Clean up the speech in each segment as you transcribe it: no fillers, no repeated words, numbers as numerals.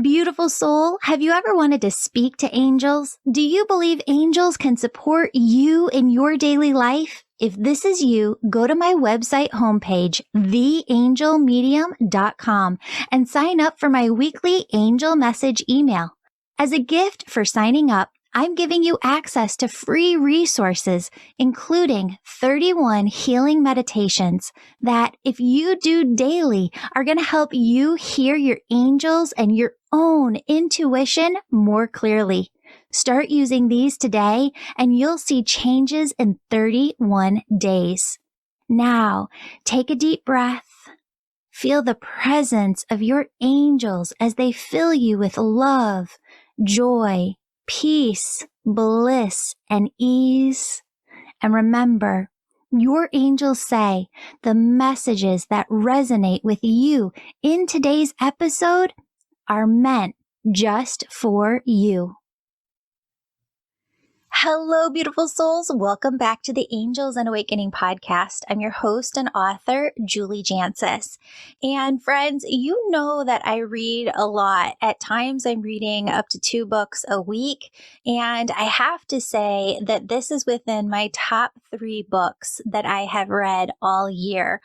Beautiful soul, have you ever wanted to speak to angels? Do you believe angels can support you in your daily life? If this is you, go to my website homepage, theangelmedium.com, and sign up for my weekly angel message email. As a gift for signing up, I'm giving you access to free resources, including 31 healing meditations that, if you do daily, are going to help you hear your angels and your own intuition more clearly. Start using these today and you'll see changes in 31 days. Now, take a deep breath. Feel the presence of your angels as they fill you with love, joy, peace, bliss, and ease. And remember, your angels say the messages that resonate with you in today's episode are meant just for you. Hello, beautiful souls. Welcome back to the Angels and Awakening podcast. I'm your host and author, Julie Jancius. And friends, you know that I read a lot. At times, I'm reading up to 2 books a week. And I have to say that this is within my top 3 books that I have read all year.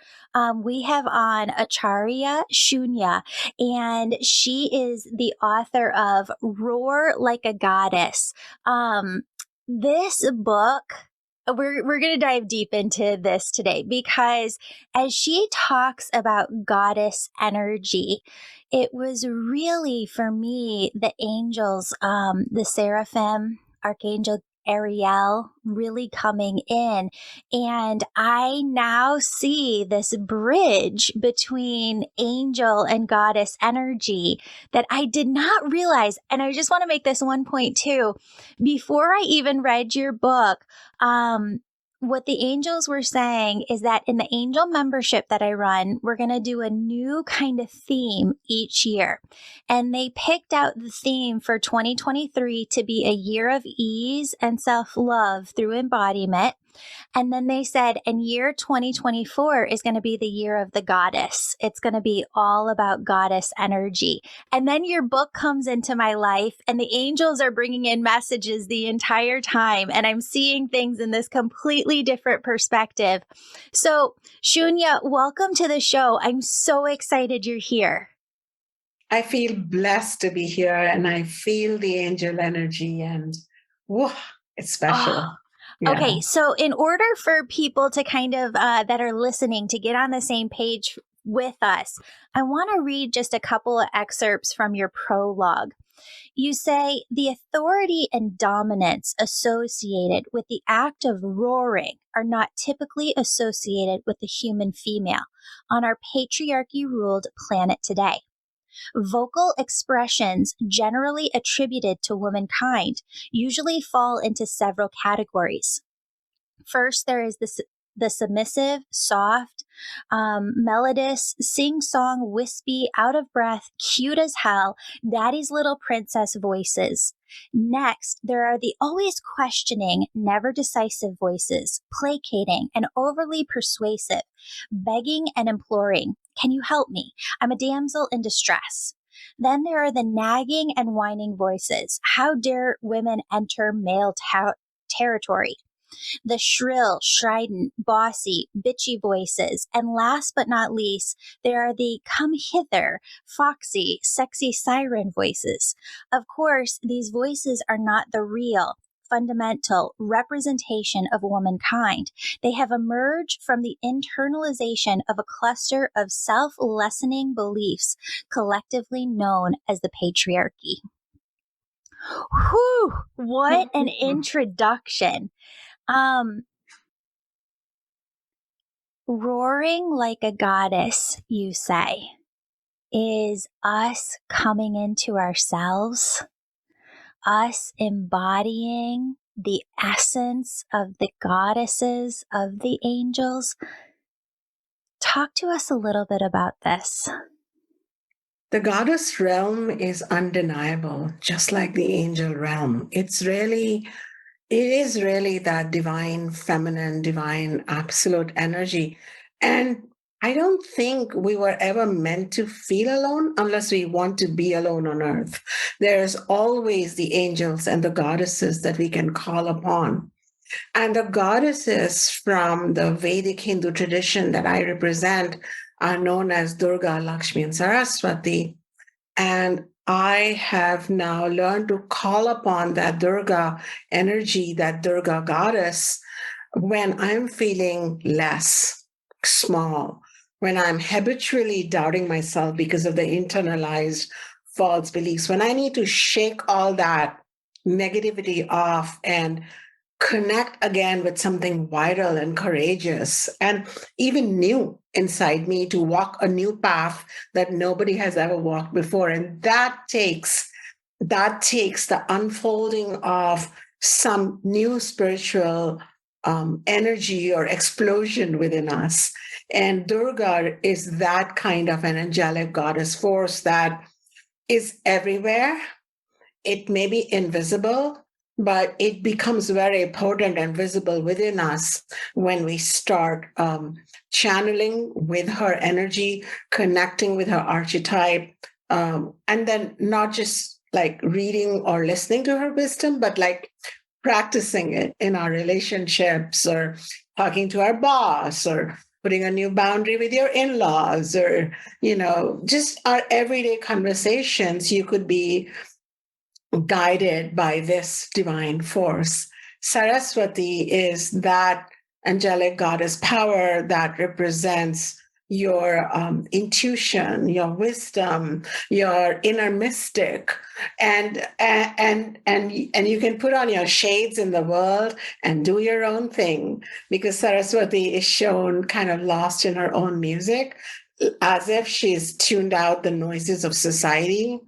We have on Acharya Shunya, and she is the author of Roar Like a Goddess. This book, we're going to dive deep into this today because as she talks about goddess energy, it was really for me the angels, the seraphim, Archangel Ariel really coming in. And I now see this bridge between angel and goddess energy that I did not realize. And I just want to make this one point too. Before I even read your book, what the angels were saying is that in the angel membership that I run, we're going to do a new kind of theme each year. And they picked out the theme for 2023 to be a year of ease and self-love through embodiment. And then they said, and year 2024 is going to be the year of the goddess. It's going to be all about goddess energy. And then your book comes into my life and the angels are bringing in messages the entire time. And I'm seeing things in this completely different perspective. So Shunya, welcome to the show. I'm so excited you're here. I feel blessed to be here and I feel the angel energy and whoa, it's special. Oh. Yeah. Okay, so in order for people to kind of, that are listening to get on the same page with us, I want to read just a couple of excerpts from your prologue. You say, the authority and dominance associated with the act of roaring are not typically associated with the human female on our patriarchy-ruled planet today. Vocal expressions generally attributed to womankind usually fall into several categories. First, there is the submissive, soft, melodious, sing-song, wispy, out of breath, cute as hell, daddy's little princess voices. Next, there are the always questioning, never decisive voices, placating and overly persuasive, begging and imploring. Can you help me? I'm a damsel in distress. Then there are the nagging and whining voices. How dare women enter male territory? The shrill, strident, bossy, bitchy voices. And last but not least, there are the come hither, foxy, sexy siren voices. Of course, these voices are not the real, fundamental representation of womankind. They have emerged from the internalization of a cluster of self-lessening beliefs collectively known as the patriarchy. Whew, what an introduction. Roaring like a goddess, you say, is us coming into ourselves, us embodying the essence of the goddesses, of the angels. Talk to us a little bit about this. The goddess realm is undeniable, just like the angel realm. It is really that divine feminine, divine absolute energy. And I don't think we were ever meant to feel alone unless we want to be alone on earth. There's always the angels and the goddesses that we can call upon. And the goddesses from the Vedic Hindu tradition that I represent are known as Durga, Lakshmi, and Saraswati. And I have now learned to call upon that Durga energy, that Durga goddess, when I'm feeling less, small, when I'm habitually doubting myself because of the internalized false beliefs, when I need to shake all that negativity off and connect again with something vital and courageous and even new inside me to walk a new path that nobody has ever walked before. And that takes the unfolding of some new spiritual energy or explosion within us. And Durga is that kind of an angelic goddess force that is everywhere. It may be invisible, but it becomes very potent and visible within us when we start channeling with her energy, connecting with her archetype, and then not just like reading or listening to her wisdom, but like practicing it in our relationships or talking to our boss or putting a new boundary with your in-laws or just our everyday conversations. You could be guided by this divine force. Saraswati is that angelic goddess power that represents your intuition, your wisdom, your inner mystic, and you can put on your shades in the world and do your own thing, because Saraswati is shown kind of lost in her own music, as if she's tuned out the noises of society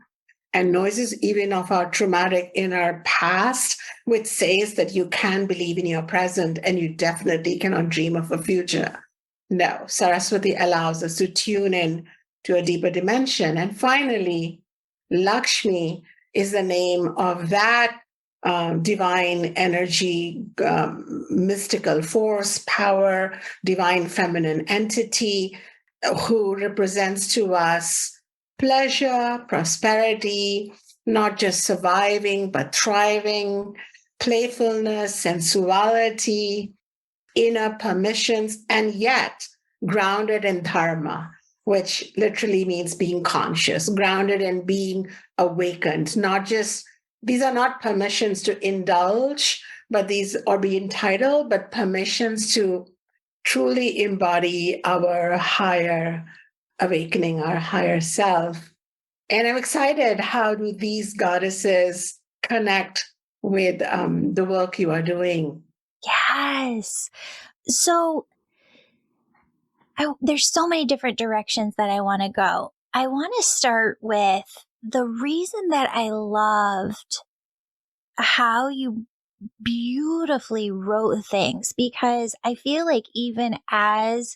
and noises even of our traumatic inner past, which says that you can believe in your present and you definitely cannot dream of a future. No, Saraswati allows us to tune in to a deeper dimension. And finally, Lakshmi is the name of that divine energy, mystical force, power, divine feminine entity who represents to us pleasure, prosperity, not just surviving, but thriving, playfulness, sensuality, inner permissions, and yet grounded in dharma, which literally means being conscious, grounded in being awakened, not just, these are not permissions to indulge, but these, or be entitled, but permissions to truly embody our higher awakening, our higher self. And I'm excited, how do these goddesses connect with the work you are doing? Yes. So there's so many different directions that I want to go. I want to start with the reason that I loved how you beautifully wrote things, because I feel like even as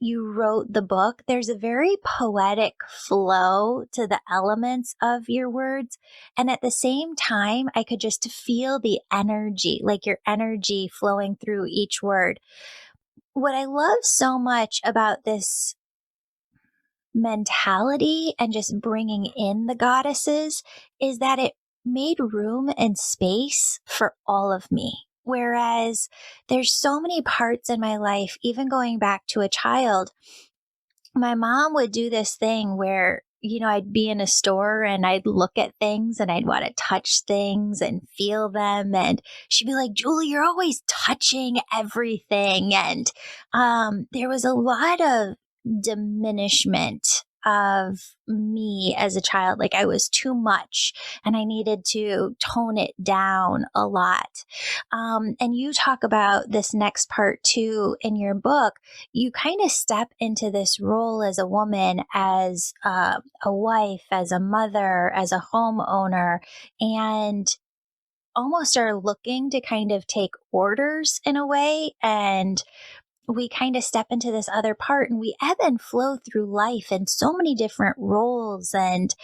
you wrote the book, there's a very poetic flow to the elements of your words. And at the same time, I could just feel the energy, like your energy flowing through each word. What I love so much about this mentality and just bringing in the goddesses is that it made room and space for all of me. Whereas there's so many parts in my life, even going back to a child, my mom would do this thing where, I'd be in a store and I'd look at things and I'd want to touch things and feel them. And she'd be like, Julie, you're always touching everything. And there was a lot of diminishment of me as a child. Like I was too much and I needed to tone it down a lot. And you talk about this next part too in your book. You kind of step into this role as a woman, as a wife, as a mother, as a homeowner, and almost are looking to kind of take orders in a way. And we kind of step into this other part and we ebb and flow through life in so many different roles and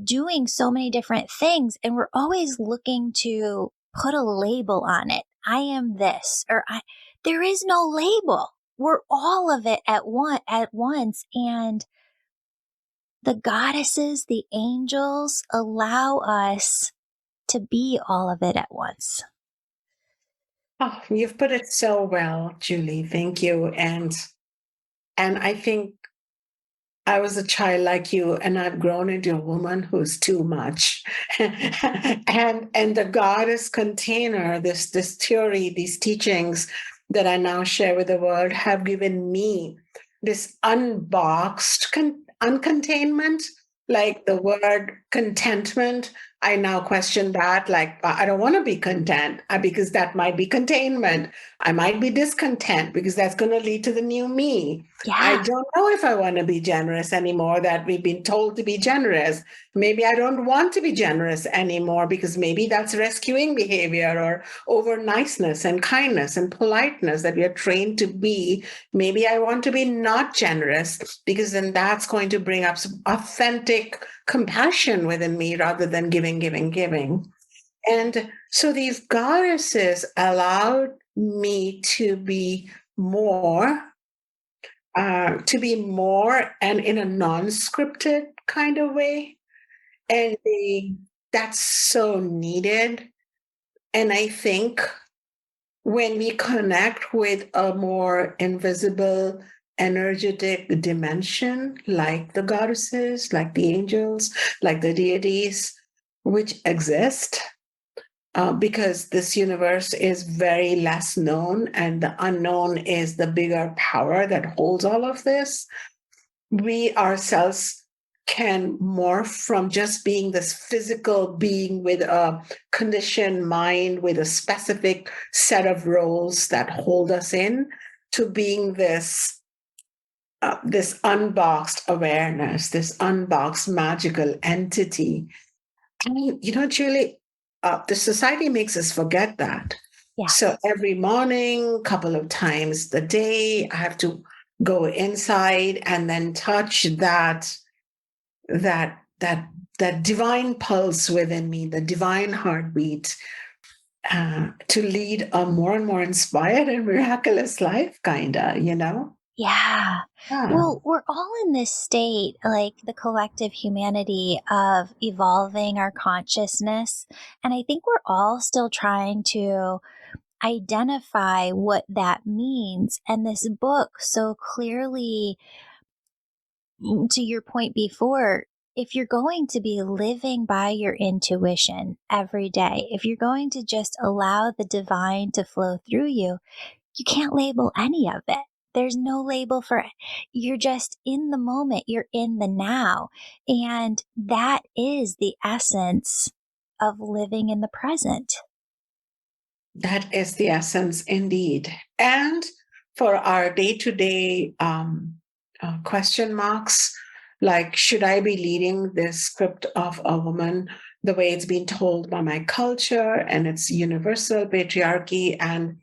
doing so many different things. And we're always looking to put a label on it. I am this, or there is no label. we're all of it at once. And the goddesses, the angels allow us to be all of it at once. Oh, you've put it so well, Julie. Thank you. And I think I was a child like you, and I've grown into a woman who's too much. And the goddess container, this theory, these teachings that I now share with the world have given me this unboxed uncontainment, like the word contentment. I now question that. Like, I don't want to be content because that might be containment. I might be discontent because that's going to lead to the new me. I Yeah. don't know if I want to be generous anymore, that we've been told to be generous. Maybe I don't want to be generous anymore because maybe that's rescuing behavior or over niceness and kindness and politeness that we are trained to be. Maybe I want to be not generous because then that's going to bring up some authentic compassion within me rather than giving, giving, giving. And so these goddesses allowed me to be more and in a non-scripted kind of way. And that's so needed. And I think when we connect with a more invisible, energetic dimension, like the goddesses, like the angels, like the deities, which exist, because this universe is very less known and the unknown is the bigger power that holds all of this, we ourselves can morph from just being this physical being with a conditioned mind with a specific set of roles that hold us in to being this unboxed awareness, this unboxed magical entity. And Julie, the society makes us forget that. Yeah. So every morning, couple of times a day, I have to go inside and then touch that that divine pulse within me, the divine heartbeat, to lead a more and more inspired and miraculous life, kinda. Yeah. Yeah. Well, we're all in this state, like the collective humanity of evolving our consciousness. And I think we're all still trying to identify what that means. And this book so clearly, to your point before, if you're going to be living by your intuition every day, if you're going to just allow the divine to flow through you, you can't label any of it. There's no label for it. You're just in the moment. You're in the now. And that is the essence of living in the present. That is the essence indeed. And for our day-to-day question marks, like, should I be leading this script of a woman the way it's been told by my culture and its universal patriarchy and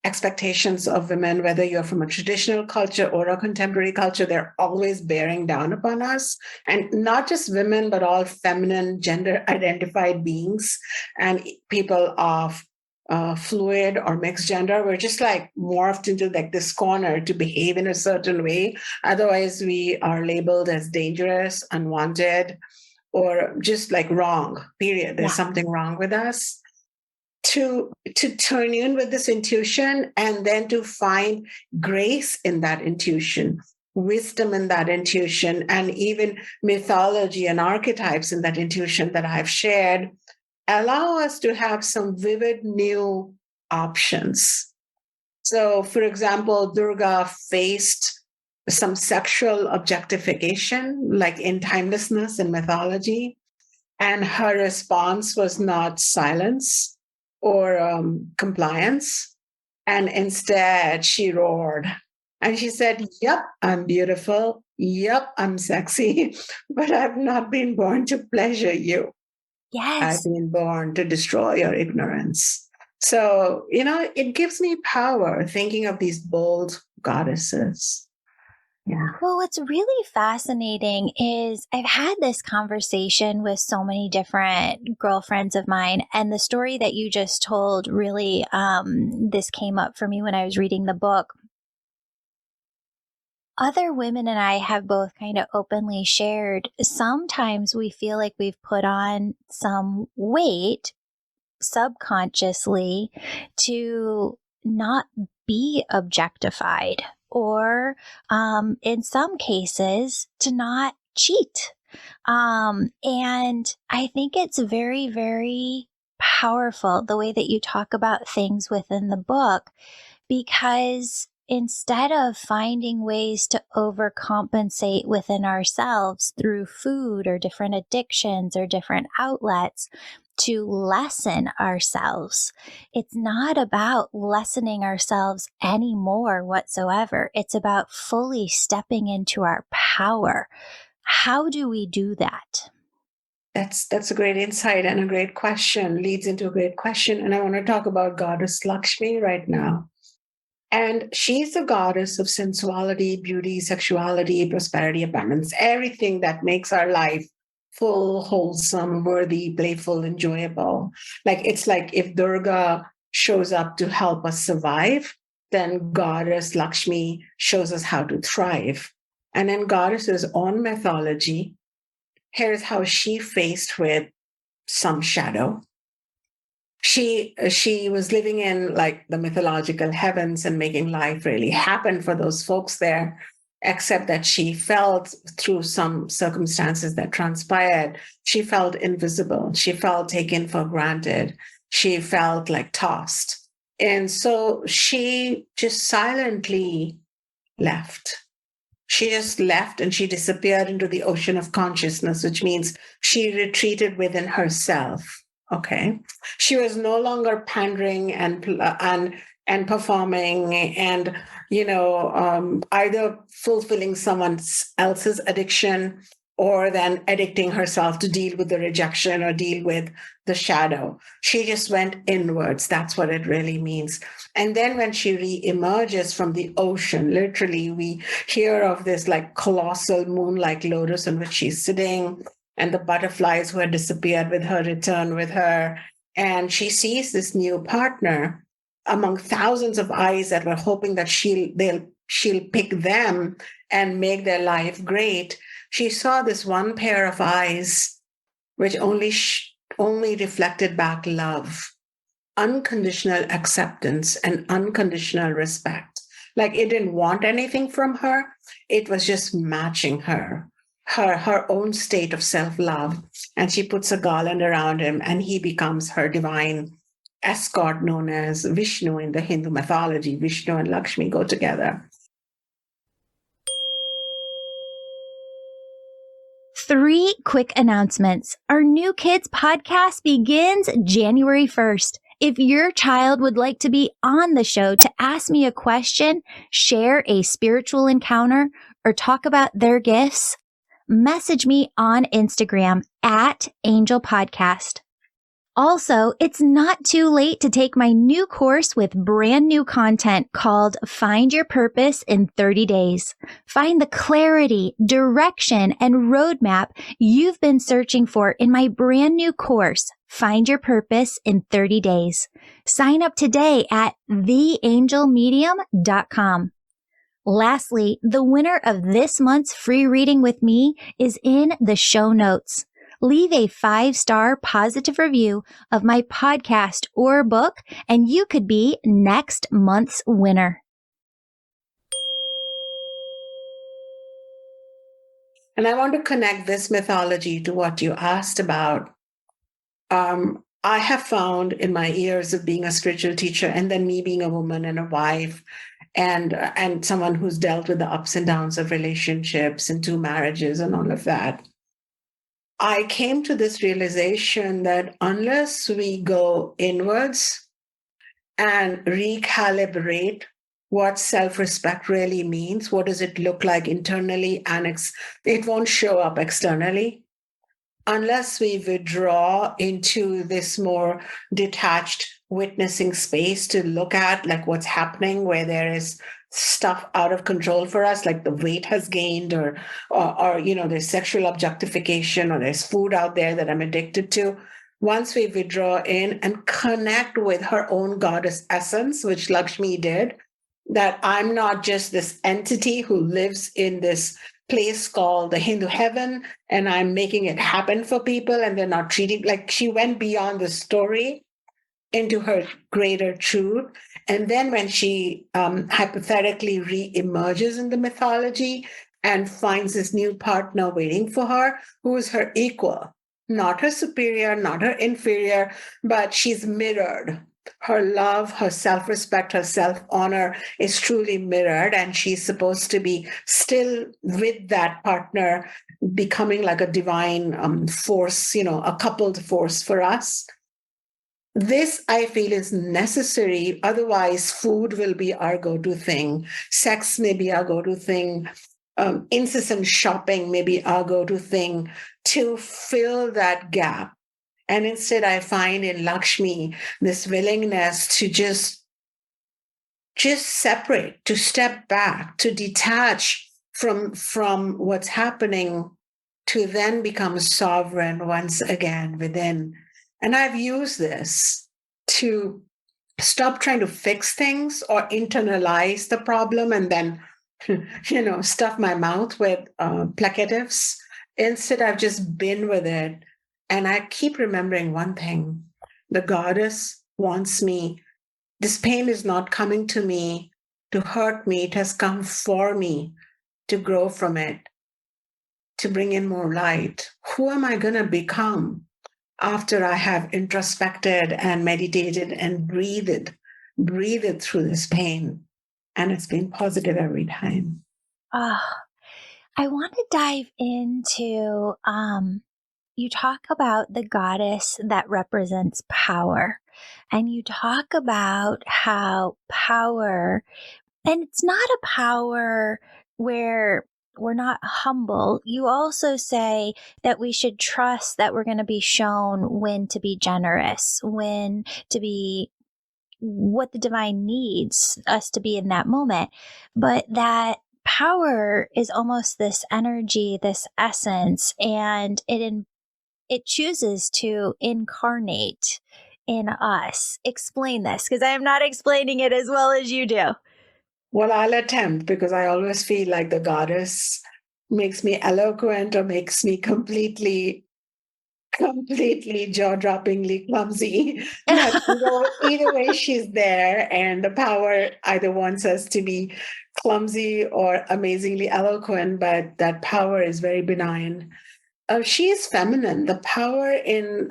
expectations of women, whether you're from a traditional culture or a contemporary culture, they're always bearing down upon us. And not just women, but all feminine, gender identified beings and people of fluid or mixed gender. We're just like morphed into like this corner to behave in a certain way. Otherwise, we are labeled as dangerous, unwanted, or just like wrong, period. There's Yeah. something wrong with us. To turn in with this intuition and then to find grace in that intuition, wisdom in that intuition, and even mythology and archetypes in that intuition that I've shared allow us to have some vivid new options. So, for example, Durga faced some sexual objectification, like in timelessness in mythology, and her response was not silence or compliance. And instead, she roared. And she said, "Yep, I'm beautiful. Yep, I'm sexy, but I've not been born to pleasure you. I've Yes. been born to destroy your ignorance." So, it gives me power thinking of these bold goddesses. Yeah. Well, what's really fascinating is I've had this conversation with so many different girlfriends of mine, and the story that you just told really, this came up for me when I was reading the book. other women and I have both kind of openly shared, sometimes we feel like we've put on some weight subconsciously to not be objectified, or in some cases to not cheat. And I think it's very, very powerful the way that you talk about things within the book, because instead of finding ways to overcompensate within ourselves through food or different addictions or different outlets to lessen ourselves, it's not about lessening ourselves anymore whatsoever. It's about fully stepping into our power. How do we do that? That's a great insight and a great question, leads into a great question. And I want to talk about Goddess Lakshmi right now. And she's the goddess of sensuality, beauty, sexuality, prosperity, abundance, everything that makes our life full, wholesome, worthy, playful, enjoyable. It's like if Durga shows up to help us survive, then Goddess Lakshmi shows us how to thrive. And in Goddess's own mythology, here's how she faced with some shadow. She was living in the mythological heavens and making life really happen for those folks there, except that she felt, through some circumstances that transpired, she felt invisible. She felt taken for granted. She felt tossed. And so she just silently left. She just left and she disappeared into the ocean of consciousness, which means she retreated within herself. Okay. She was no longer pandering and performing and, either fulfilling someone else's addiction or then addicting herself to deal with the rejection or deal with the shadow. She just went inwards. That's what it really means. And then when she re-emerges from the ocean, literally, we hear of this colossal moon-like lotus on which she's sitting, and the butterflies who had disappeared with her return with her. And she sees this new partner among thousands of eyes that were hoping that she'll pick them and make their life great. She saw this one pair of eyes which only reflected back love, unconditional acceptance, and unconditional respect. It didn't want anything from her. It was just matching her own state of self-love. And she puts a garland around him and he becomes her divine escort, known as Vishnu in the Hindu mythology. Vishnu and Lakshmi go together. 3 quick announcements. Our New Kids podcast begins January 1st. If your child would like to be on the show to ask me a question, share a spiritual encounter, or talk about their gifts, message me on Instagram at Angel Podcast. Also, it's not too late to take my new course with brand new content called Find Your Purpose in 30 Days. Find the clarity, direction, and roadmap you've been searching for in my brand new course, Find Your Purpose in 30 Days. Sign up today at theangelmedium.com. Lastly, the winner of this month's free reading with me is in the show notes. Leave a 5-star positive review of my podcast or book, and you could be next month's winner. And I want to connect this mythology to what you asked about. I have found in my years of being a spiritual teacher, and then me being a woman and a wife, and someone who's dealt with the ups and downs of relationships and 2 marriages and all of that, I came to this realization that unless we go inwards and recalibrate what self-respect really means, what does it look like internally, and it won't show up externally. Unless we withdraw into this more detached witnessing space to look at what's happening, where there is stuff out of control for us, like the weight has gained, or there's sexual objectification, or there's food out there that I'm addicted to. Once we withdraw in and connect with her own goddess essence, which Lakshmi did, that I'm not just this entity who lives in this place called the Hindu heaven, and I'm making it happen for people, and they're not treating, like, she went beyond the story into her greater truth. And then when she hypothetically re-emerges in the mythology and finds this new partner waiting for her, who is her equal, not her superior, not her inferior, but she's mirrored. Her love, her self respect, her self honor is truly mirrored. And she's supposed to be still with that partner, becoming like a divine force, a coupled force for us. This, I feel, is necessary. Otherwise, food will be our go to thing. Sex may be our go to thing. Incessant shopping may be our go to thing to fill that gap. And instead, I find in Lakshmi this willingness to just separate, to step back, to detach from what's happening, to then become sovereign once again within. And I've used this to stop trying to fix things or internalize the problem and then, stuff my mouth with placatives. Instead, I've just been with it. And I keep remembering one thing: the goddess wants me. This pain is not coming to me to hurt me. It has come for me to grow from it, to bring in more light. Who am I going to become after I have introspected and meditated and breathed through this pain? And it's been positive every time. I want to dive into, you talk about the goddess that represents power, and you talk about how power, and it's not a power where we're not humble. You also say that we should trust that we're going to be shown when to be generous, when to be what the divine needs us to be in that moment. But that power is almost this energy, this essence, and it chooses to incarnate in us. Explain this, because I am not explaining it as well as you do. Well, I'll attempt, because I always feel like the goddess makes me eloquent or makes me completely jaw-droppingly clumsy. But either way, she's there, and the power either wants us to be clumsy or amazingly eloquent, but that power is very benign. She is feminine. The power in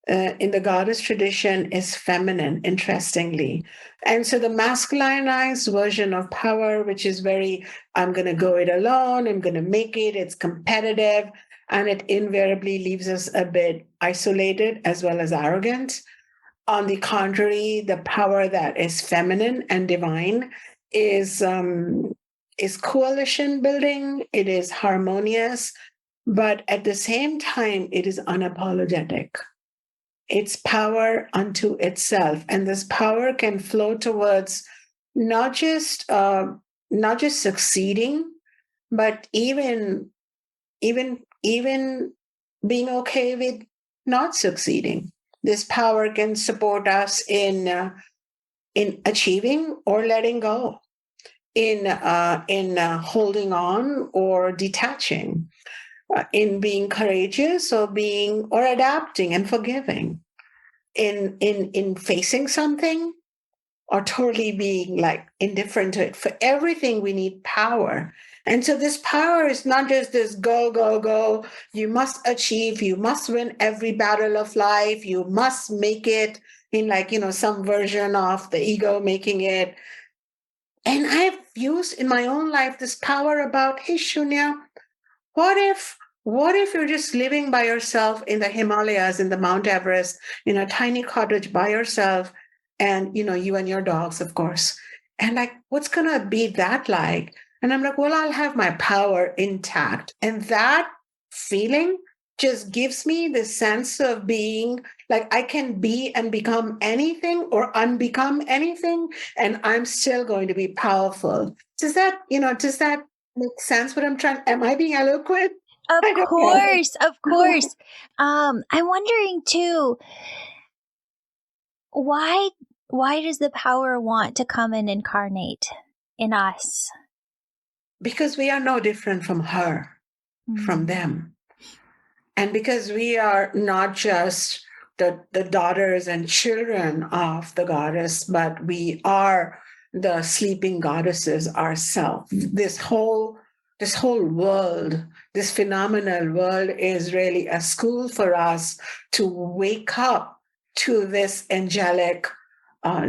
the goddess tradition is feminine, interestingly. And so the masculinized version of power, which is very, I'm going to go it alone, I'm going to make it, it's competitive, and it invariably leaves us a bit isolated as well as arrogant. On the contrary, the power that is feminine and divine is coalition building, it is harmonious, but at the same time, it is unapologetic. It's power unto itself, and this power can flow towards not just succeeding, but even being okay with not succeeding. This power can support us in achieving or letting go, in holding on or detaching, in being courageous or adapting and forgiving, in facing something or totally being like indifferent to it. For everything, we need power. And so this power is not just this go, go, go. You must achieve, you must win every battle of life, you must make it in some version of the ego making it. And I've used in my own life this power about, hey, Shunya, what if you're just living by yourself in the Himalayas, in the Mount Everest, in a tiny cottage by yourself, and you and your dogs, of course. And what's gonna be that like? And I'm like, well, I'll have my power intact. And that feeling just gives me the sense of being like I can be and become anything or unbecome anything, and I'm still going to be powerful. Does that make sense what I'm trying? Am I being eloquent? Of course. I'm wondering too, why Why does the power want to come and incarnate in us? Because we are no different from her, from them. And because we are not just the daughters and children of the goddess, but we are the sleeping goddesses ourselves. This whole world, this phenomenal world is really a school for us to wake up to this angelic,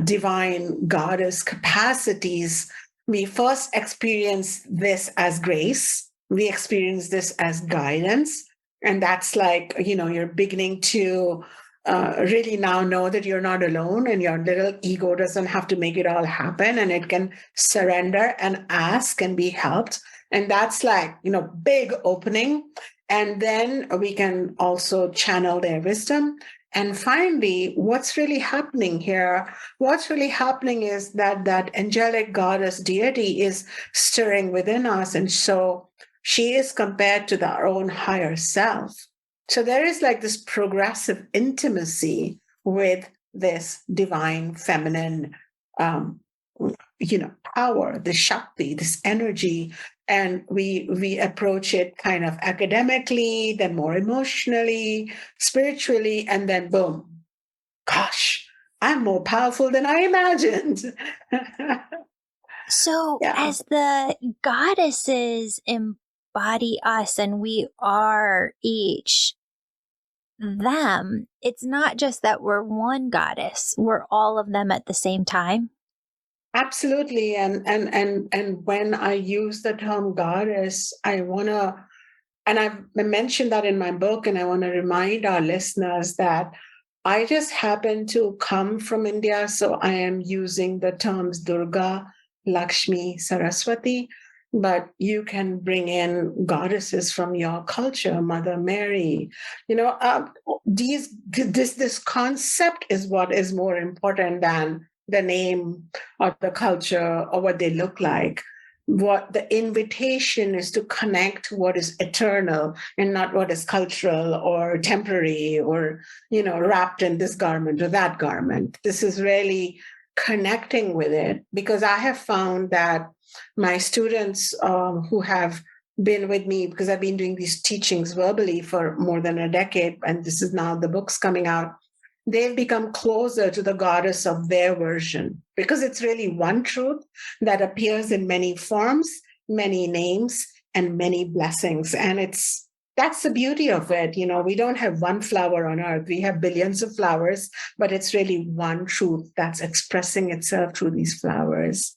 divine goddess capacities. We first experience this as grace. We experience this as guidance. And that's like, you're beginning to really now know that you're not alone, and your little ego doesn't have to make it all happen, and it can surrender and ask and be helped. And that's like, big opening. And then we can also channel their wisdom. And finally, what's really happening here? What's really happening is that angelic goddess deity is stirring within us. And so she is compared to our own higher self. So there is like this progressive intimacy with this divine feminine, power, the Shakti, this energy. And we approach it kind of academically, then more emotionally, spiritually, and then boom, gosh, I'm more powerful than I imagined. So Yeah. as the goddesses embody us and we are each them, it's not just that we're one goddess, we're all of them at the same time. Absolutely. And when I use the term goddess, I mentioned that in my book, and I want to remind our listeners that I just happen to come from India. So I am using the terms Durga, Lakshmi, Saraswati, but you can bring in goddesses from your culture, Mother Mary. This concept is what is more important than the name or the culture or what they look like. What the invitation is to connect what is eternal and not what is cultural or temporary or wrapped in this garment or that garment. This is really connecting with it, because I have found that my students who have been with me, because I've been doing these teachings verbally for more than a decade, and this is now the book's coming out, they've become closer to the goddess of their version, because it's really one truth that appears in many forms, many names, and many blessings. And that's the beauty of it. We don't have one flower on earth. We have billions of flowers, but it's really one truth that's expressing itself through these flowers.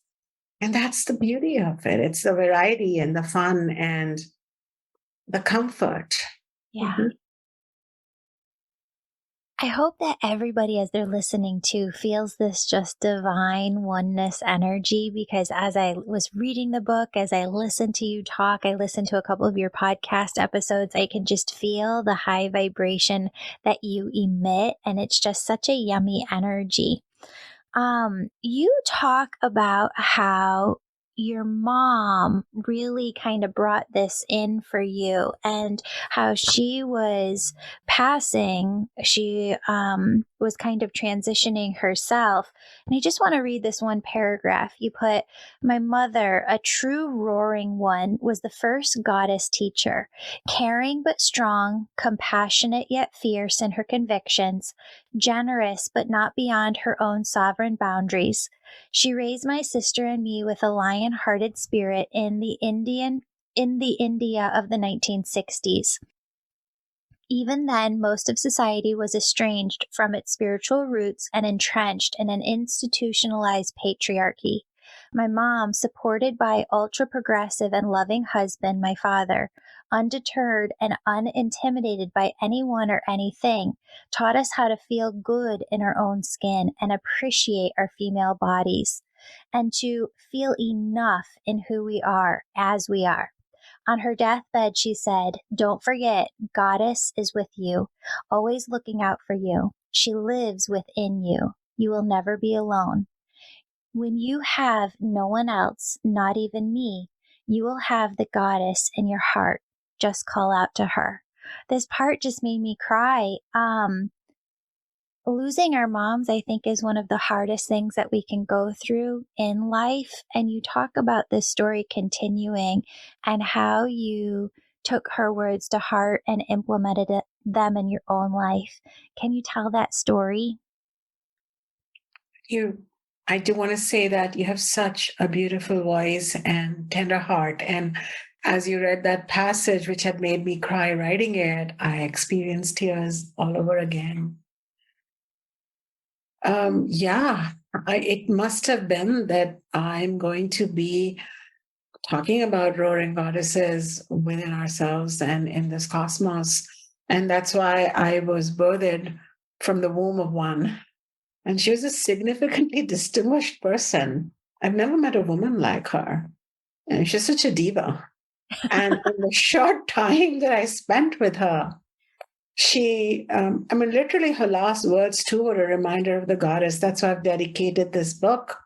And that's the beauty of it. It's the variety and the fun and the comfort. Yeah. Mhm. I hope that everybody, as they're listening to, feels this just divine oneness energy, because as I was reading the book, as I listened to you talk, I listened to a couple of your podcast episodes, I can just feel the high vibration that you emit, and it's just such a yummy energy. You talk about how your mom really kind of brought this in for you, and how she was was kind of transitioning herself. And I just want to read this one paragraph. You put, "My mother, a true roaring one, was the first goddess teacher, caring but strong, compassionate yet fierce in her convictions, generous but not beyond her own sovereign boundaries. She raised my sister and me with a lion-hearted spirit in the India of the 1960s. Even then, most of society was estranged from its spiritual roots and entrenched in an institutionalized patriarchy. My mom, supported by ultra-progressive and loving husband, my father, undeterred and unintimidated by anyone or anything, taught us how to feel good in our own skin and appreciate our female bodies, and to feel enough in who we are as we are. On her deathbed, she said, 'Don't forget, Goddess is with you, always looking out for you. She lives within you. You will never be alone. When you have no one else, not even me, you will have the Goddess in your heart. Just call out to her.'" This part just made me cry. losing our moms, I think, is one of the hardest things that we can go through in life. And you talk about this story continuing and how you took her words to heart and implemented them in your own life. Can you tell that story? I do want to say that you have such a beautiful voice and tender heart. And as you read that passage, which had made me cry writing it, I experienced tears all over again. Yeah, it must have been that I'm going to be talking about roaring goddesses within ourselves and in this cosmos. And that's why I was birthed from the womb of one. And she was a significantly distinguished person. I've never met a woman like her. And she's such a diva. And in the short time that I spent with her, literally her last words too were a reminder of the goddess. That's why I've dedicated this book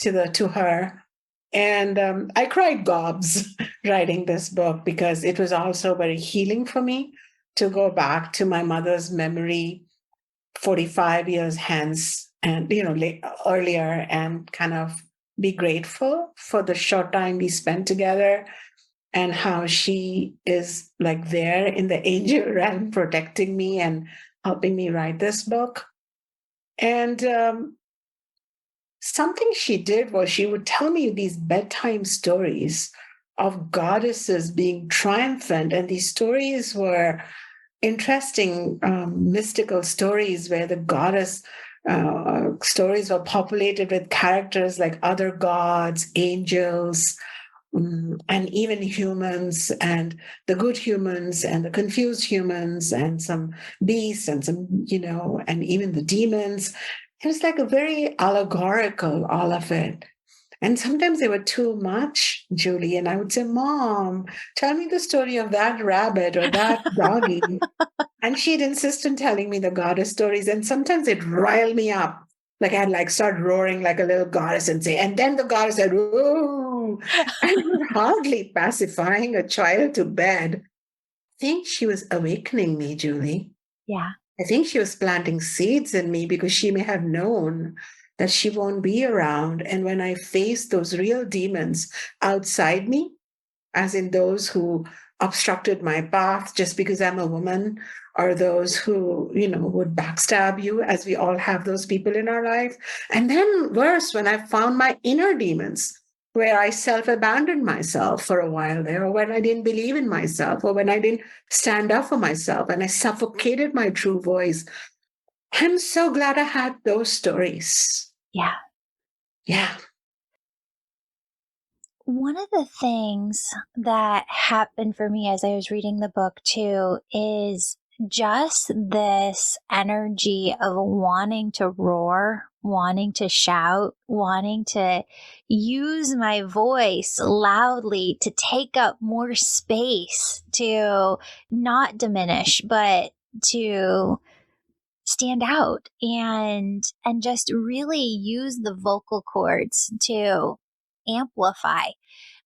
to her. And I cried gobs writing this book because it was also very healing for me to go back to my mother's memory 45 years hence and, earlier and kind of be grateful for the short time we spent together and how she is like there in the angel realm protecting me and helping me write this book. And something she did was she would tell me these bedtime stories of goddesses being triumphant. And these stories were interesting, mystical stories where the goddess stories were populated with characters like other gods, angels, and even humans, and the good humans and the confused humans, and some beasts, and some, and even the demons. It was like a very allegorical, all of it. And sometimes they were too much, Julie. And I would say, Mom, tell me the story of that rabbit or that doggy. And she'd insist on telling me the goddess stories. And sometimes it'd rile me up. Like I'd start roaring like a little goddess and say, and then the goddess said, "Ooh," and hardly pacifying a child to bed. I think she was awakening me, Julie. Yeah. I think she was planting seeds in me because she may have known that she won't be around. And when I face those real demons outside me, as in those who obstructed my path just because I'm a woman, or those who, would backstab you, as we all have those people in our life. And then worse, when I found my inner demons, where I self-abandoned myself for a while there, or when I didn't believe in myself, or when I didn't stand up for myself and I suffocated my true voice. I'm so glad I had those stories. Yeah. Yeah. One of the things that happened for me as I was reading the book too is just this energy of wanting to roar, wanting to shout, wanting to use my voice loudly to take up more space, to not diminish, but to stand out and just really use the vocal cords to amplify.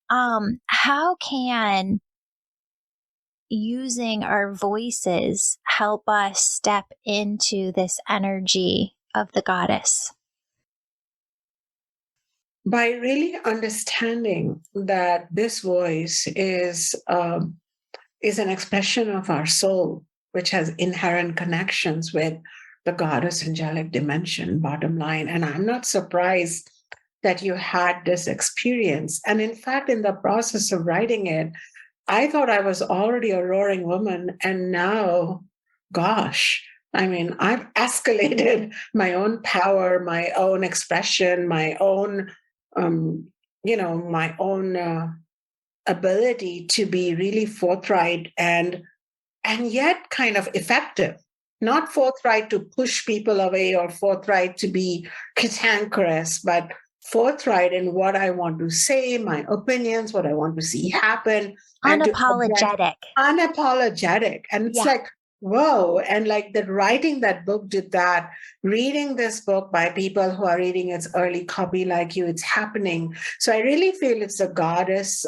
How can using our voices help us step into this energy of the goddess? By really understanding that this voice is an expression of our soul, which has inherent connections with the goddess angelic dimension, bottom line. And I'm not surprised that you had this experience. And in fact, in the process of writing it, I thought I was already a roaring woman. And now, gosh, I've escalated my own power, my own expression, my own, my own ability to be really forthright and yet kind of effective. Not forthright to push people away or forthright to be cantankerous, but forthright in what I want to say, my opinions, what I want to see happen. Unapologetic. Unapologetic. And it's like, whoa. And like that writing that book did that, reading this book by people who are reading its early copy like you, it's happening. So I really feel it's a goddess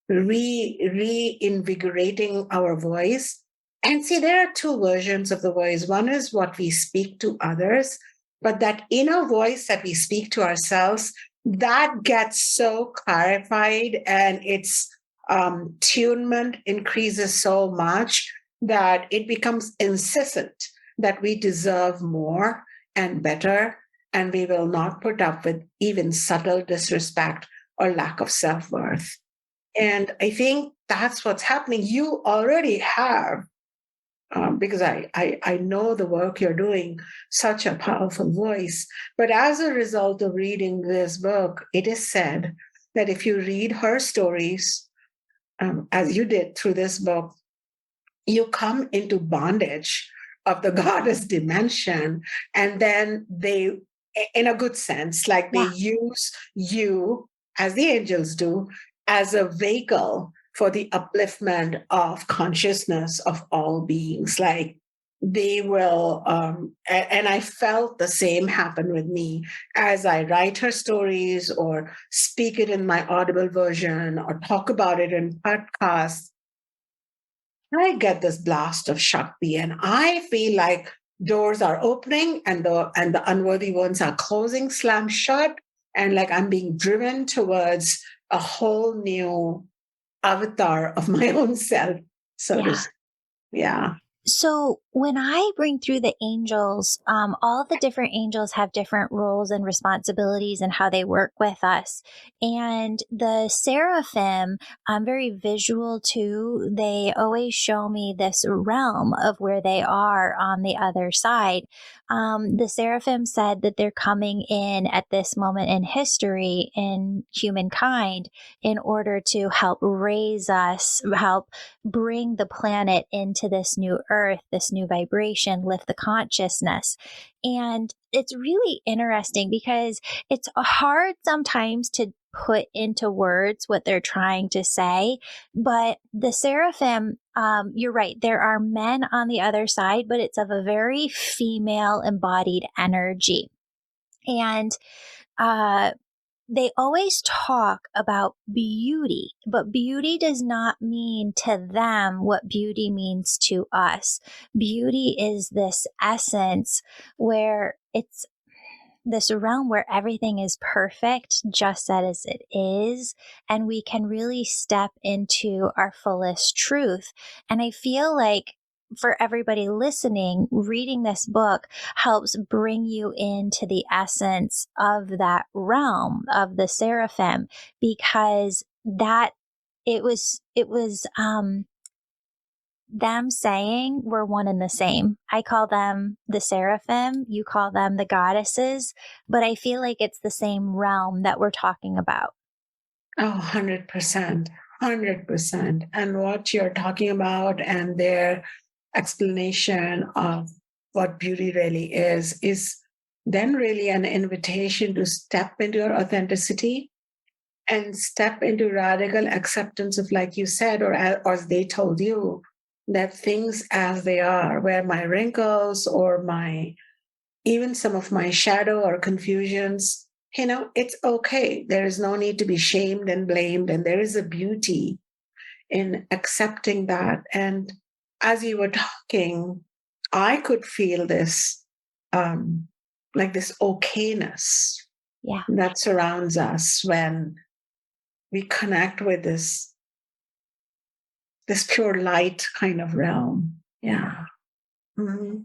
reinvigorating our voice And see, there are two versions of the voice. One is what we speak to others, but that inner voice that we speak to ourselves, that gets so clarified and its tunement increases so much that it becomes insistent that we deserve more and better, and we will not put up with even subtle disrespect or lack of self-worth. And I think that's what's happening. You already have, because I know the work you're doing, such a powerful voice. But as a result of reading this book, it is said that if you read her stories, as you did through this book, you come into bondage of the goddess dimension. And then they, in a good sense, like they use you, as the angels do, as a vehicle for the upliftment of consciousness of all beings. Like they will, and I felt the same happen with me as I write her stories or speak it in my audible version or talk about it in podcasts. I get this blast of Shakti, and I feel like doors are opening and the unworthy ones are closing, slam shut, and like I'm being driven towards a whole new avatar of my own self. So to speak. Yeah. So when I bring through the angels, all the different angels have different roles and responsibilities and how they work with us. And the seraphim, I'm very visual too. They always show me this realm of where they are on the other side. The seraphim said that they're coming in at this moment in history in humankind in order to help raise us, help bring the planet into this new earth, this new vibration, lift the consciousness. And it's really interesting because it's hard sometimes to put into words what they're trying to say. But the seraphim, you're right, there are men on the other side, but it's of a very female embodied energy. And they always talk about beauty, but beauty does not mean to them what beauty means to us. Beauty is this essence where it's this realm where everything is perfect just as it is, and we can really step into our fullest truth. And I feel like for everybody listening, reading this book helps bring you into the essence of that realm of the seraphim, because that it was them saying we're one and the same. I call them the seraphim, you call them the goddesses, but I feel like it's the same realm that we're talking about. Oh, 100%. 100%. And what you're talking about and their explanation of what beauty really is then really an invitation to step into your authenticity and step into radical acceptance of, like you said, or as they told you, that things as they are, where my wrinkles or my, even some of my shadow or confusions, it's okay. There is no need to be shamed and blamed. And there is a beauty in accepting that. And as you were talking, I could feel this, like this okayness that surrounds us when we connect with this pure light kind of realm. Yeah. Mm-hmm.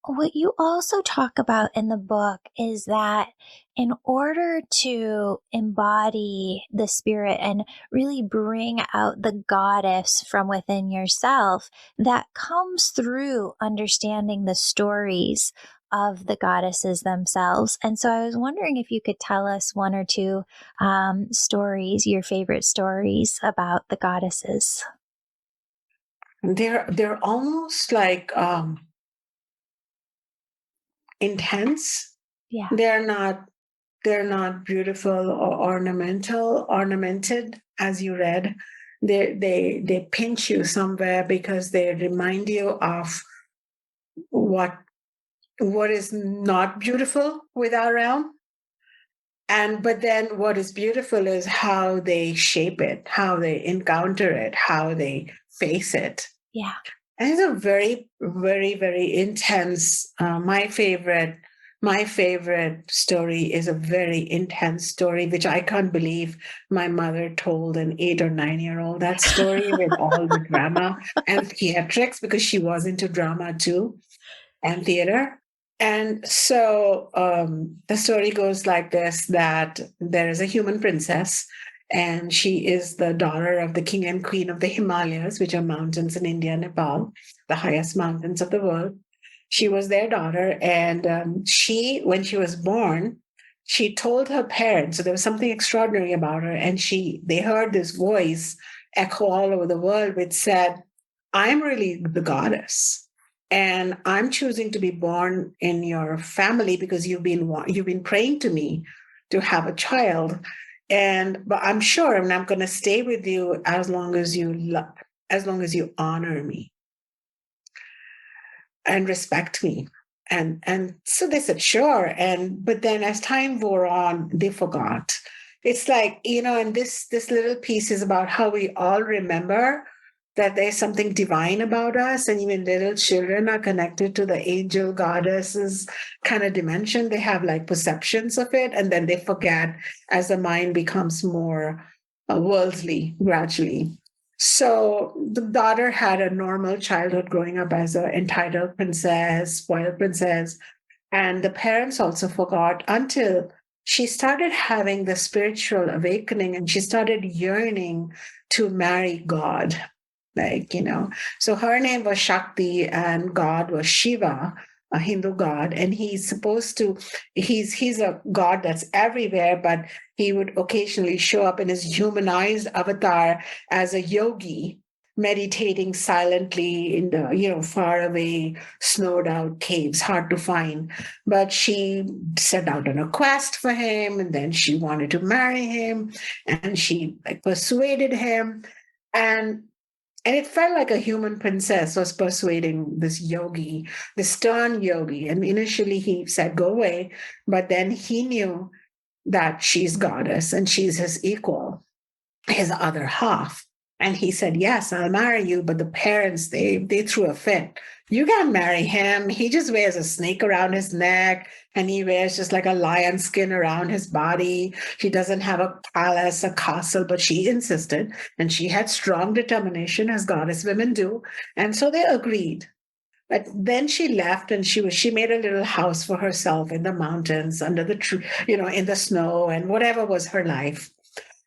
What you also talk about in the book is that in order to embody the spirit and really bring out the goddess from within yourself, that comes through understanding the stories of the goddesses themselves. And so I was wondering if you could tell us one or two stories, your favorite stories about the goddesses. They're almost like intense. Yeah. They're not beautiful or ornamented as you read. They pinch you somewhere because they remind you of what is not beautiful with our realm. But then what is beautiful is how they shape it, how they encounter it, how they face it. Yeah. And it's a very, very, very intense. My favorite story is a very intense story, which I can't believe my mother told an 8 or 9 year old that story with all the drama and theatrics, because she was into drama too and theater. And so the story goes like this, that there is a human princess, and she is the daughter of the king and queen of the Himalayas, which are mountains in India, Nepal, the highest mountains of the world. She was their daughter. And when she was born, she told her parents, so there was something extraordinary about her. And they heard this voice echo all over the world, which said, I'm really the goddess, and I'm choosing to be born in your family because you've been praying to me to have a child. But I'm sure, and I'm going to stay with you as long as as long as you honor me and respect me. And so they said sure. But then as time wore on, they forgot. It's like, and this little piece is about how we all remember that there's something divine about us, and even little children are connected to the angel goddesses kind of dimension. They have like perceptions of it, and then they forget as the mind becomes more worldly gradually. So the daughter had a normal childhood growing up as an entitled princess, spoiled princess. And the parents also forgot until she started having the spiritual awakening, and she started yearning to marry God. So her name was Shakti and God was Shiva, a Hindu god. And he's a god that's everywhere, but he would occasionally show up in his humanized avatar as a yogi, meditating silently in the, far away, snowed out caves, hard to find. But she set out on a quest for him, and then she wanted to marry him, and she persuaded him. And it felt like a human princess was persuading this yogi, this stern yogi. And initially he said, go away. But then he knew that she's goddess and she's his equal, his other half. And he said, yes, I'll marry you. But the parents, they threw a fit. You can't marry him. He just wears a snake around his neck, and he wears just like a lion skin around his body. He doesn't have a palace, a castle, but she insisted. And she had strong determination, as goddess women do. And so they agreed. But then she left, and she made a little house for herself in the mountains, under the tree, in the snow, and whatever was her life.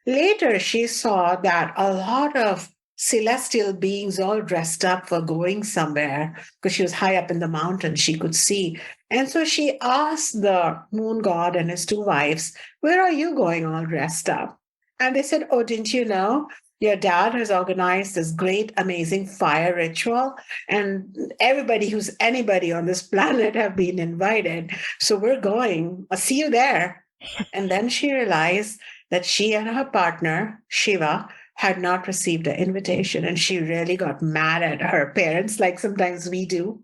Later, she saw that a lot of celestial beings all dressed up for going somewhere, because she was high up in the mountain, she could see. And so she asked the moon god and his two wives, where are you going all dressed up? And they said, oh, didn't you know? Your dad has organized this great, amazing fire ritual, and everybody who's anybody on this planet have been invited. So we're going. I'll see you there. And then she realized that she and her partner, Shiva, had not received an invitation. And she really got mad at her parents, like sometimes we do.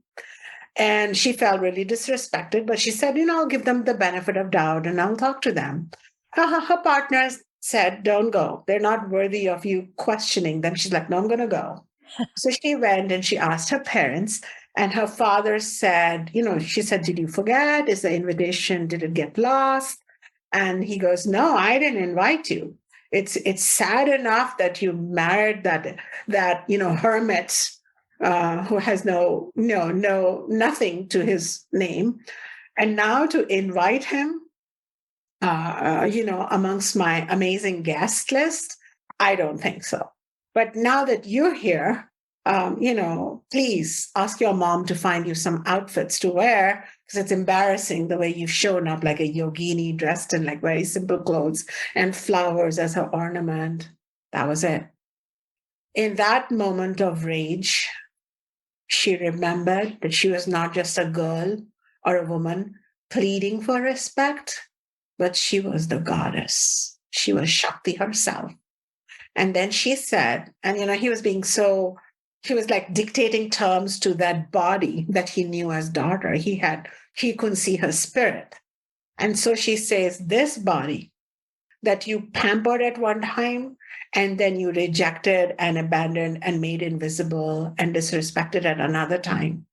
And she felt really disrespected, but she said, I'll give them the benefit of doubt and I'll talk to them. Her partner said, don't go. They're not worthy of you questioning them. She's like, no, I'm going to go. So she went and she asked her parents. And her father said, she said, did you forget? Is the invitation, did it get lost? And he goes, no, I didn't invite you. It's sad enough that you married that hermit who has nothing to his name, and now to invite him, amongst my amazing guest list, I don't think so. But now that you're here, please ask your mom to find you some outfits to wear, because it's embarrassing the way you've shown up like a yogini, dressed in like very simple clothes and flowers as her ornament. That was it. In that moment of rage, she remembered that she was not just a girl or a woman pleading for respect, but she was the goddess. She was Shakti herself. And then she said, and he was like dictating terms to that body that he knew as daughter. He couldn't see her spirit. And so she says, this body that you pampered at one time and then you rejected and abandoned and made invisible and disrespected at another time.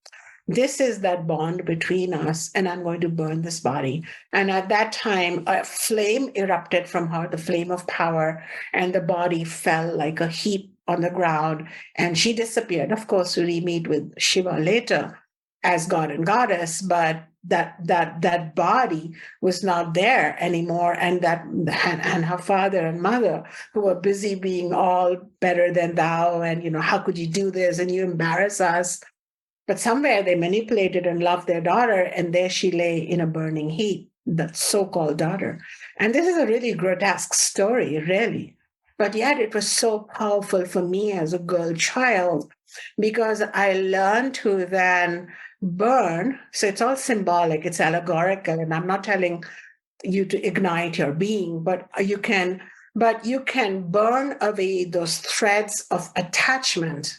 This is that bond between us, and I'm going to burn this body. And at that time, a flame erupted from her, the flame of power, and the body fell like a heap on the ground, and she disappeared. Of course, we meet with Shiva later as God and Goddess, but that body was not there anymore, and her father and mother, who were busy being all better than thou, and how could you do this, and you embarrass us. But somewhere they manipulated and loved their daughter, and there she lay in a burning heap, the so-called daughter. And this is a really grotesque story, really. But yet it was so powerful for me as a girl child, because I learned to then burn. So it's all symbolic, it's allegorical, and I'm not telling you to ignite your being, but you can burn away those threads of attachment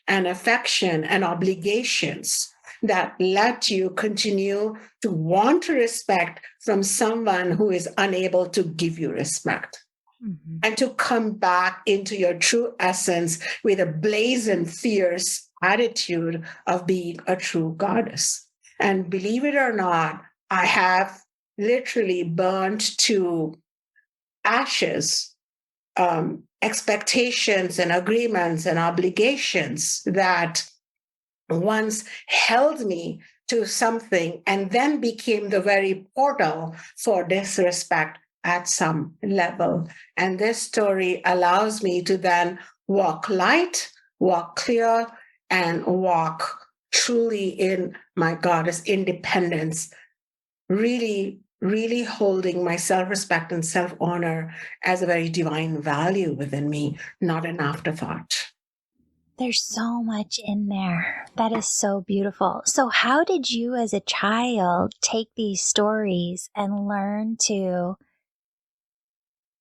and affection and obligations that let you continue to want respect from someone who is unable to give you respect. Mm-hmm. And to come back into your true essence with a blazing, fierce attitude of being a true goddess. And believe it or not, I have literally burnt to ashes expectations and agreements and obligations that once held me to something and then became the very portal for disrespect at some level. And this story allows me to then walk light, walk clear, and walk truly in my goddess independence, really holding my self-respect and self-honor as a very divine value within me, not an afterthought. There's so much in there. That is so beautiful. So how did you as a child take these stories and learn to,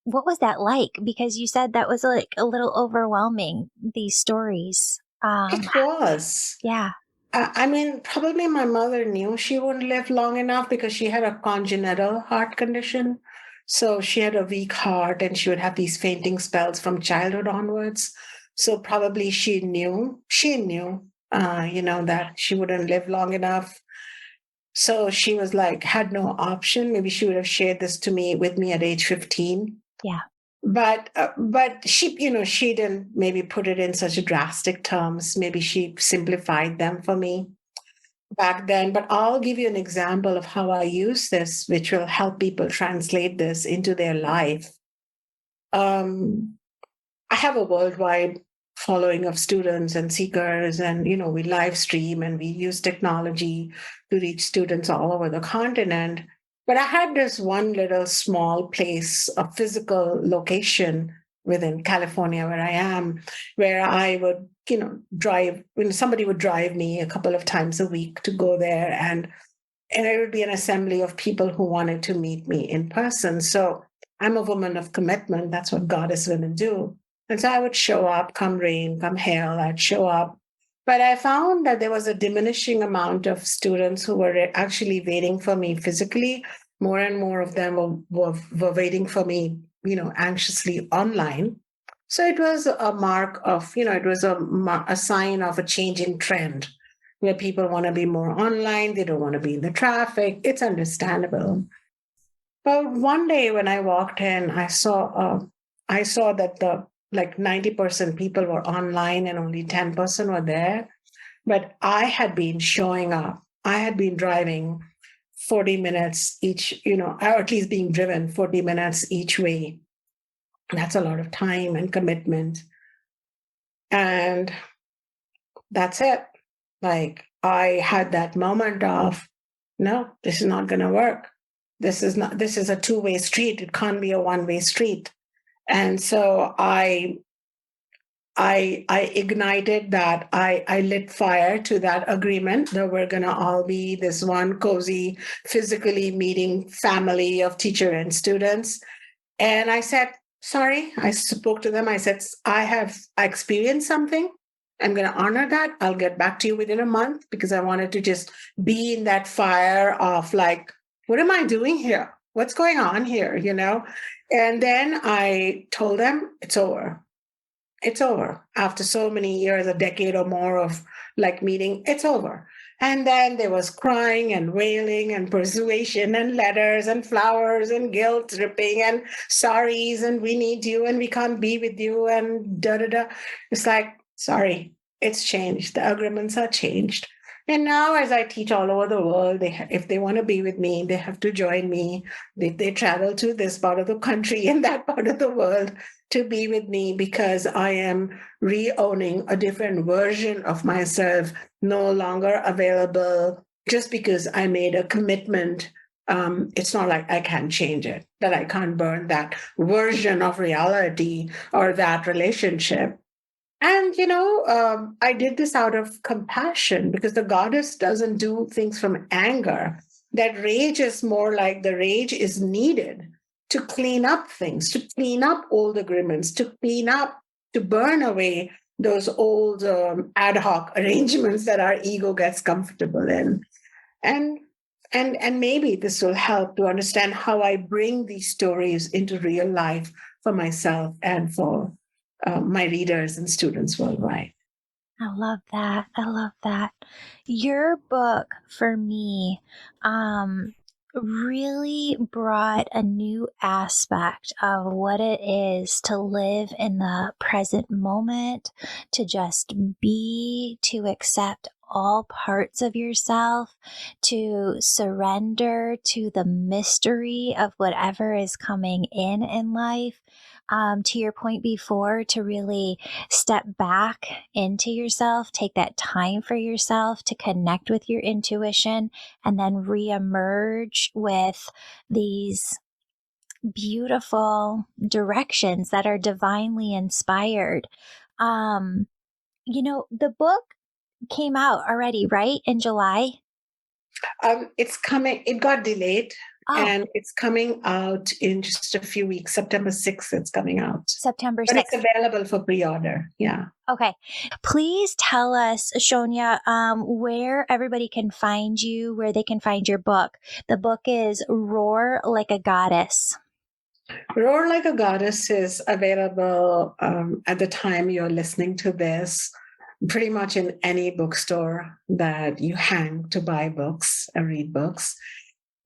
what was that like? Because you said that was like a little overwhelming, these stories. It was. Yeah. I mean, probably my mother knew she wouldn't live long enough because she had a congenital heart condition. So she had a weak heart and she would have these fainting spells from childhood onwards. So probably she knew, that she wouldn't live long enough. So she was like, had no option. Maybe she would have shared this with me at age 15. Yeah. But she, she didn't maybe put it in such drastic terms. Maybe she simplified them for me back then. But I'll give you an example of how I use this, which will help people translate this into their life. I have a worldwide following of students and seekers, and we live stream and we use technology to reach students all over the continent. But I had this one little small place, a physical location within California where I am, where I would, drive, when somebody would drive me a couple of times a week to go there, and it would be an assembly of people who wanted to meet me in person. So I'm a woman of commitment. That's what goddess women do. And so I would show up, come rain, come hail, I'd show up. But I found that there was a diminishing amount of students who were actually waiting for me physically. More and more of them were waiting for me, anxiously online. So it was a mark of, it was a sign of a changing trend where people want to be more online. They don't want to be in the traffic. It's understandable. But one day when I walked in, I saw that the 90% people were online and only 10% were there. But I had been showing up. I had been driving 40 minutes each, or at least being driven 40 minutes each way. That's a lot of time and commitment. And that's it. I had that moment of, no, this is not going to work. This is a two-way street. It can't be a one-way street. And so I ignited that. I lit fire to that agreement that we're going to all be this one cozy, physically meeting family of teacher and students. And I said, sorry, I spoke to them. I said, I experienced something. I'm going to honor that. I'll get back to you within a month, because I wanted to just be in that fire of what am I doing here? What's going on here, And then I told them, it's over. It's over. After so many years, a decade or more of like meeting, it's over. And then there was crying and wailing and persuasion and letters and flowers and guilt tripping and sorries and we need you and we can't be with you and da da da. It's like, sorry, it's changed. The agreements are changed. And now, as I teach all over the world, if they want to be with me, they have to join me. They travel to this part of the country and that part of the world to be with me because I am re-owning a different version of myself, no longer available just because I made a commitment. It's not like I can't change it, that I can't burn that version of reality or that relationship. And, I did this out of compassion because the goddess doesn't do things from anger. That rage is more like the rage is needed to clean up things, to clean up old agreements, to clean up, to burn away those old ad hoc arrangements that our ego gets comfortable in. And and maybe this will help to understand how I bring these stories into real life for myself and for my readers and students worldwide. I love that. I love that. Your book for me really brought a new aspect of what it is to live in the present moment, to just be, to accept all parts of yourself, to surrender to the mystery of whatever is coming in life. To your point before, to really step back into yourself, take that time for yourself to connect with your intuition, and then reemerge with these beautiful directions that are divinely inspired. The book came out already, right? In July? It's coming, it got delayed Oh, and it's coming out in just a few weeks. September 6th, it's coming out. September But it's 6th. available for pre-order. Yeah. Okay. Please tell us, Shunya, where everybody can find you, where they can find your book. The book is Roar Like a Goddess. Roar Like a Goddess is available at the time you're listening to this, pretty much in any bookstore that you hang to buy books and read books,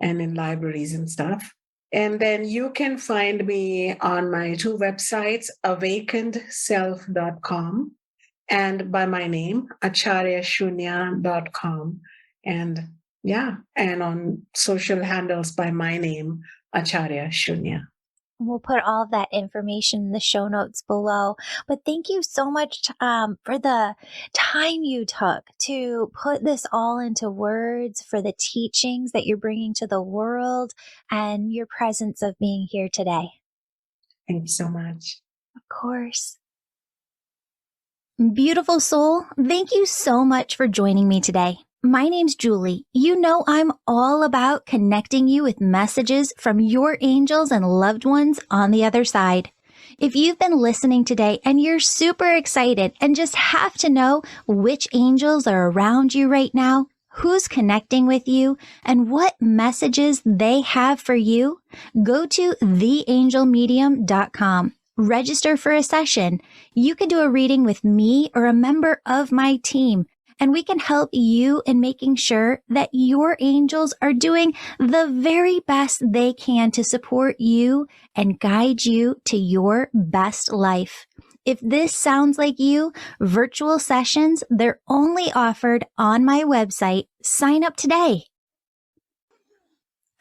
and in libraries and stuff. And then you can find me on my two websites, awakenedself.com and by my name, acharyashunya.com. And yeah, and on social handles by my name, Acharya Shunya. We'll put all of that information in the show notes below. But thank you so much for the time you took to put this all into words, for the teachings that you're bringing to the world, and your presence of being here today. Thank you so much. Of course. Beautiful soul, thank you so much for joining me today. My name's Julie. You know I'm all about connecting you with messages from your angels and loved ones on the other side. If you've been listening today and you're super excited and just have to know which angels are around you right now, who's connecting with you, and what messages they have for you, go to theangelmedium.com. Register for a session. You can do a reading with me or a member of my team, and we can help you in making sure that your angels are doing the very best they can to support you and guide you to your best life. If this sounds like you, virtual sessions, they're only offered on my website. Sign up today.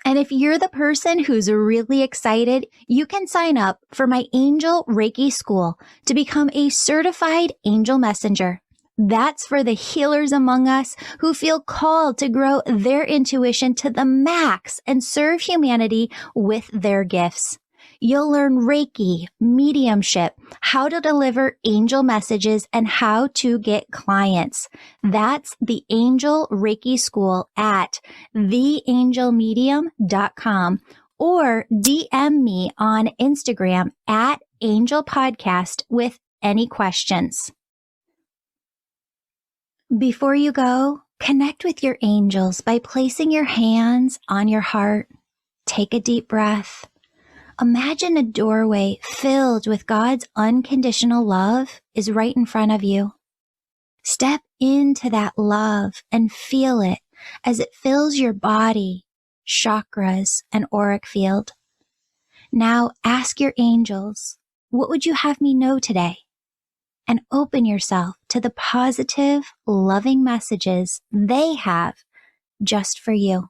And if you're the person who's really excited, you can sign up for my Angel Reiki School to become a certified angel messenger. That's for the healers among us who feel called to grow their intuition to the max and serve humanity with their gifts. You'll learn Reiki, mediumship, how to deliver angel messages, and how to get clients. That's the Angel Reiki School at theangelmedium.com, or DM me on Instagram at Angel Podcast with any questions. Before you go, connect with your angels by placing your hands on your heart. Take a deep breath. Imagine a doorway filled with God's unconditional love is right in front of you. Step into that love and feel it as it fills your body, chakras, and auric field. Now ask your angels, what would you have me know today? And open yourself to the positive, loving messages they have just for you.